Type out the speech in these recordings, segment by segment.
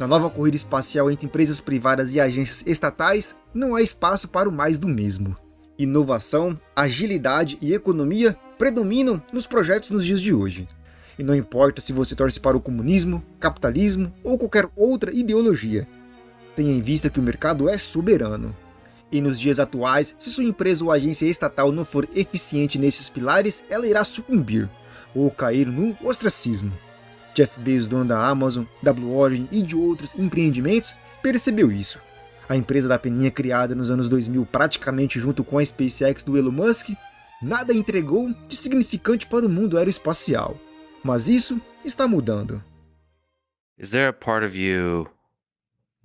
Na nova corrida espacial entre empresas privadas e agências estatais, não há espaço para o mais do mesmo. Inovação, agilidade e economia predominam nos projetos nos dias de hoje. E não importa se você torce para o comunismo, capitalismo ou qualquer outra ideologia. Tenha em vista que o mercado é soberano. E nos dias atuais, se sua empresa ou agência estatal não for eficiente nesses pilares, ela irá sucumbir, ou cair no ostracismo. Jeff Bezos, dono da Amazon, da Blue Origin e de outros empreendimentos, percebeu isso. A empresa da peninha criada nos anos 2000 praticamente junto com a SpaceX do Elon Musk, nada entregou de significante para o mundo aeroespacial. Mas isso está mudando. Is there a part of you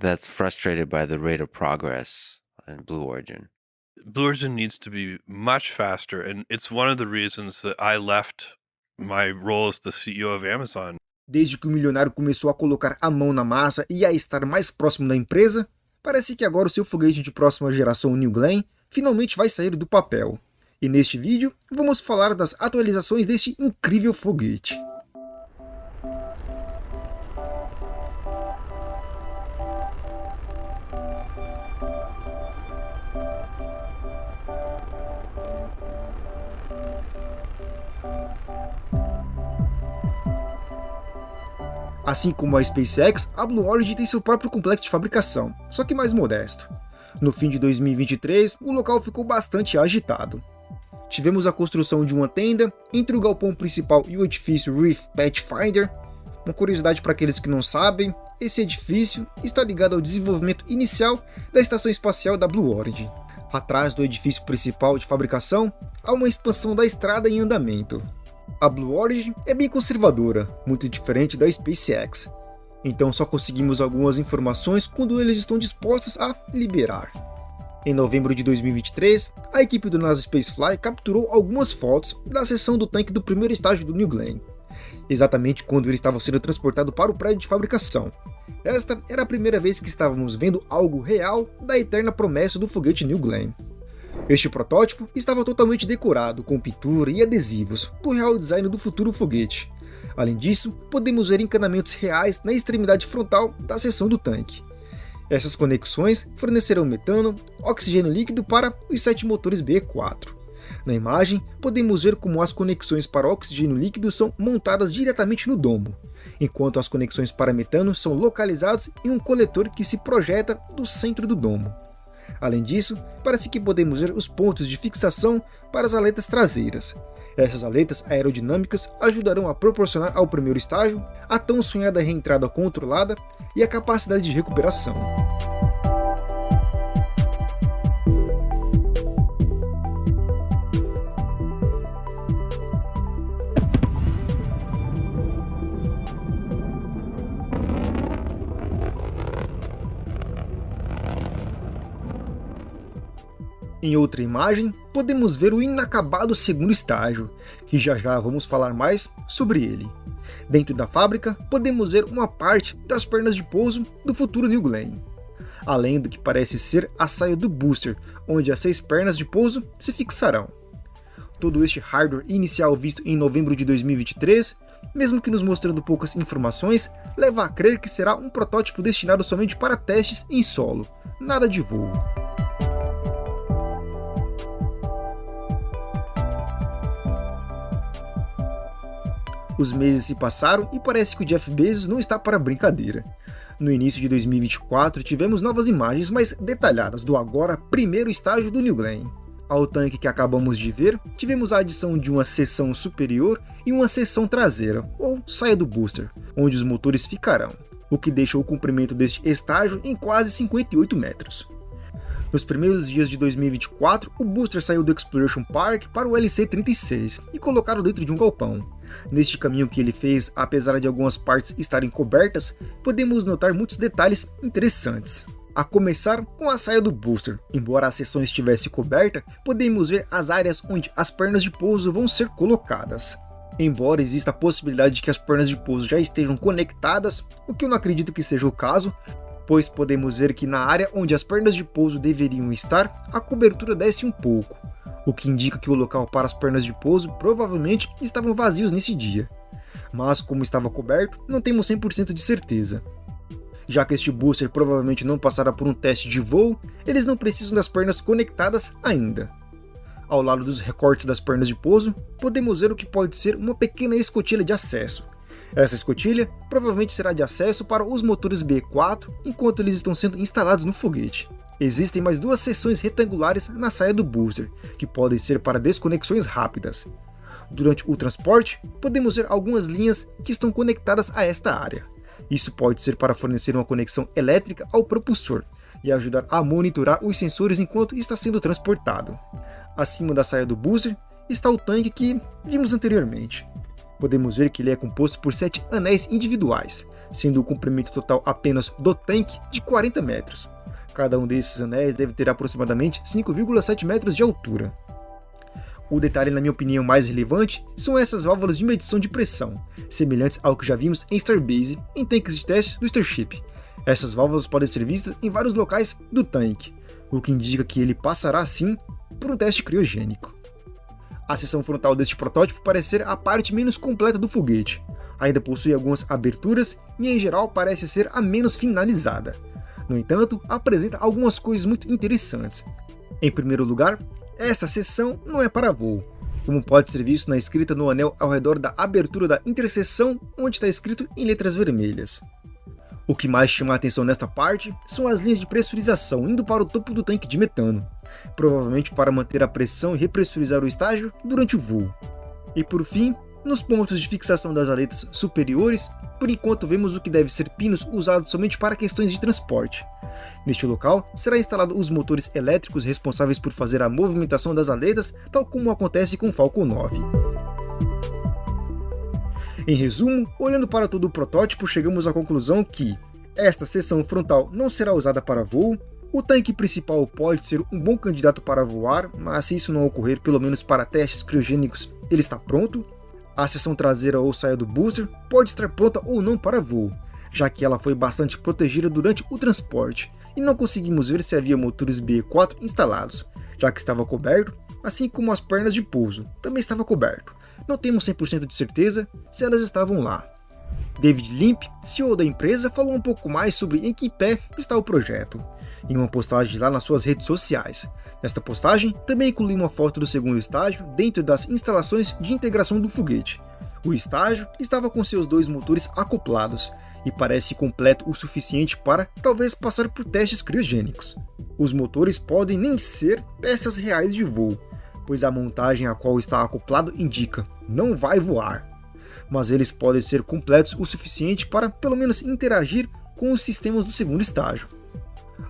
that's frustrated by the rate of progress in Blue Origin? Blue Origin needs to be much faster, and it's one of the reasons that I left my role as the CEO of Amazon. Desde que o milionário começou a colocar a mão na massa e a estar mais próximo da empresa, parece que agora o seu foguete de próxima geração New Glenn finalmente vai sair do papel. E neste vídeo, vamos falar das atualizações deste incrível foguete. Assim como a SpaceX, a Blue Origin tem seu próprio complexo de fabricação, só que mais modesto. No fim de 2023, o local ficou bastante agitado. Tivemos a construção de uma tenda entre o galpão principal e o edifício Reef Pathfinder. Uma curiosidade para aqueles que não sabem, esse edifício está ligado ao desenvolvimento inicial da estação espacial da Blue Origin. Atrás do edifício principal de fabricação, há uma expansão da estrada em andamento. A Blue Origin é bem conservadora, muito diferente da SpaceX. Então só conseguimos algumas informações quando eles estão dispostos a liberar. Em novembro de 2023, a equipe do NASA Spacefly capturou algumas fotos da seção do tanque do primeiro estágio do New Glenn, exatamente quando ele estava sendo transportado para o prédio de fabricação. Esta era a primeira vez que estávamos vendo algo real da eterna promessa do foguete New Glenn. Este protótipo estava totalmente decorado com pintura e adesivos do real design do futuro foguete. Além disso, podemos ver encanamentos reais na extremidade frontal da seção do tanque. Essas conexões fornecerão metano, oxigênio líquido para os 7 motores BE-4. Na imagem, podemos ver como as conexões para oxigênio líquido são montadas diretamente no domo, enquanto as conexões para metano são localizadas em um coletor que se projeta do centro do domo. Além disso, parece que podemos ver os pontos de fixação para as aletas traseiras. Essas aletas aerodinâmicas ajudarão a proporcionar ao primeiro estágio a tão sonhada reentrada controlada e a capacidade de recuperação. Em outra imagem, podemos ver o inacabado segundo estágio, que já vamos falar mais sobre ele. Dentro da fábrica, podemos ver uma parte das pernas de pouso do futuro New Glenn, além do que parece ser a saia do booster, onde as 6 pernas de pouso se fixarão. Todo este hardware inicial visto em novembro de 2023, mesmo que nos mostrando poucas informações, leva a crer que será um protótipo destinado somente para testes em solo, nada de voo. Os meses se passaram e parece que o Jeff Bezos não está para brincadeira. No início de 2024 tivemos novas imagens mais detalhadas do agora primeiro estágio do New Glenn. Ao tanque que acabamos de ver, tivemos a adição de uma seção superior e uma seção traseira, ou saia do booster, onde os motores ficarão, o que deixa o comprimento deste estágio em quase 58 metros. Nos primeiros dias de 2024, o booster saiu do Exploration Park para o LC-36 e colocado dentro de um galpão. Neste caminho que ele fez, apesar de algumas partes estarem cobertas, podemos notar muitos detalhes interessantes. A começar com a saia do booster. Embora a seção estivesse coberta, podemos ver as áreas onde as pernas de pouso vão ser colocadas. Embora exista a possibilidade de que as pernas de pouso já estejam conectadas, o que eu não acredito que seja o caso, pois podemos ver que na área onde as pernas de pouso deveriam estar, a cobertura desce um pouco, o que indica que o local para as pernas de pouso provavelmente estavam vazios nesse dia. Mas como estava coberto, não temos 100% de certeza. Já que este booster provavelmente não passará por um teste de voo, eles não precisam das pernas conectadas ainda. Ao lado dos recortes das pernas de pouso, podemos ver o que pode ser uma pequena escotilha de acesso. Essa escotilha provavelmente será de acesso para os motores B4 enquanto eles estão sendo instalados no foguete. Existem mais 2 seções retangulares na saia do booster, que podem ser para desconexões rápidas. Durante o transporte, podemos ver algumas linhas que estão conectadas a esta área. Isso pode ser para fornecer uma conexão elétrica ao propulsor e ajudar a monitorar os sensores enquanto está sendo transportado. Acima da saia do booster está o tanque que vimos anteriormente. Podemos ver que ele é composto por 7 anéis individuais, sendo o comprimento total apenas do tanque de 40 metros. Cada um desses anéis deve ter aproximadamente 5,7 metros de altura. O detalhe, na minha opinião, mais relevante são essas válvulas de medição de pressão, semelhantes ao que já vimos em Starbase em tanques de teste do Starship. Essas válvulas podem ser vistas em vários locais do tanque, o que indica que ele passará, sim, por um teste criogênico. A seção frontal deste protótipo parece ser a parte menos completa do foguete. Ainda possui algumas aberturas e, em geral, parece ser a menos finalizada. No entanto, apresenta algumas coisas muito interessantes. Em primeiro lugar, esta seção não é para voo, como pode ser visto na escrita no anel ao redor da abertura da interseção, onde está escrito em letras vermelhas. O que mais chama a atenção nesta parte são as linhas de pressurização indo para o topo do tanque de metano, provavelmente para manter a pressão e repressurizar o estágio durante o voo. E por fim, nos pontos de fixação das aletas superiores, por enquanto vemos o que deve ser pinos usados somente para questões de transporte. Neste local, será instalado os motores elétricos responsáveis por fazer a movimentação das aletas, tal como acontece com o Falcon 9. Em resumo, olhando para todo o protótipo, chegamos à conclusão que esta seção frontal não será usada para voo, o tanque principal pode ser um bom candidato para voar, mas se isso não ocorrer, pelo menos para testes criogênicos, ele está pronto. A seção traseira ou saia do booster pode estar pronta ou não para voo, já que ela foi bastante protegida durante o transporte, e não conseguimos ver se havia motores B4 instalados, já que estava coberto, assim como as pernas de pouso, também estava coberto. Não temos 100% de certeza se elas estavam lá. David Limp, CEO da empresa, falou um pouco mais sobre em que pé está o projeto, em uma postagem lá nas suas redes sociais. Nesta postagem, também inclui uma foto do segundo estágio dentro das instalações de integração do foguete. O estágio estava com seus 2 motores acoplados, e parece completo o suficiente para talvez passar por testes criogênicos. Os motores podem nem ser peças reais de voo, pois a montagem a qual está acoplado indica não vai voar, mas eles podem ser completos o suficiente para pelo menos interagir com os sistemas do segundo estágio.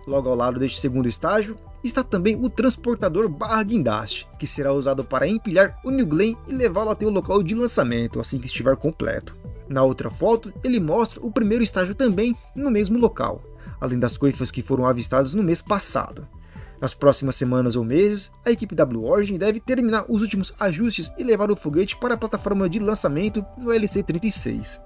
Logo ao lado deste segundo estágio está também o transportador guindaste, que será usado para empilhar o New Glenn e levá-lo até o local de lançamento assim que estiver completo. Na outra foto, ele mostra o primeiro estágio também no mesmo local, além das coifas que foram avistadas no mês passado. Nas próximas semanas ou meses, a equipe Blue Origin deve terminar os últimos ajustes e levar o foguete para a plataforma de lançamento no LC-36.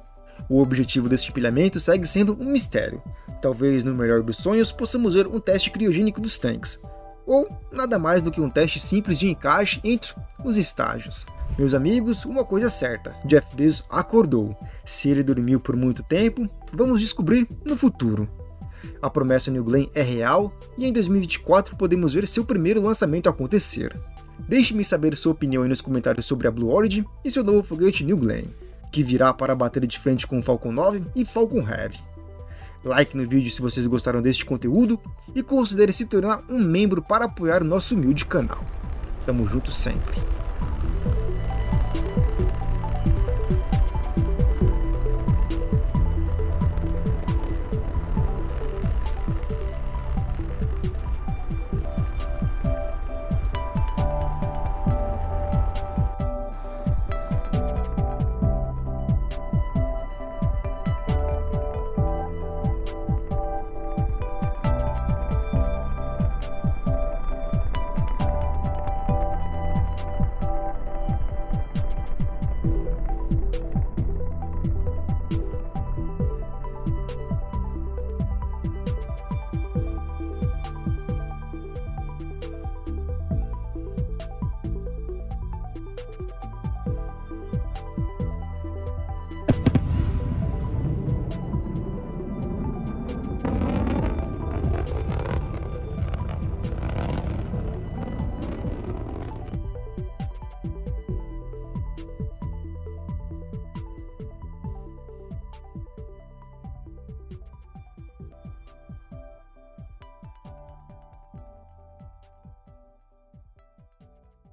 O objetivo deste empilhamento segue sendo um mistério. Talvez, no melhor dos sonhos, possamos ver um teste criogênico dos tanques, ou nada mais do que um teste simples de encaixe entre os estágios. Meus amigos, uma coisa é certa, Jeff Bezos acordou. Se ele dormiu por muito tempo, vamos descobrir no futuro. A promessa New Glenn é real e em 2024 podemos ver seu primeiro lançamento acontecer. Deixe-me saber sua opinião aí nos comentários sobre a Blue Origin e seu novo foguete New Glenn, que virá para bater de frente com o Falcon 9 e Falcon Heavy. Like no vídeo se vocês gostaram deste conteúdo e considere se tornar um membro para apoiar o nosso humilde canal. Tamo junto sempre.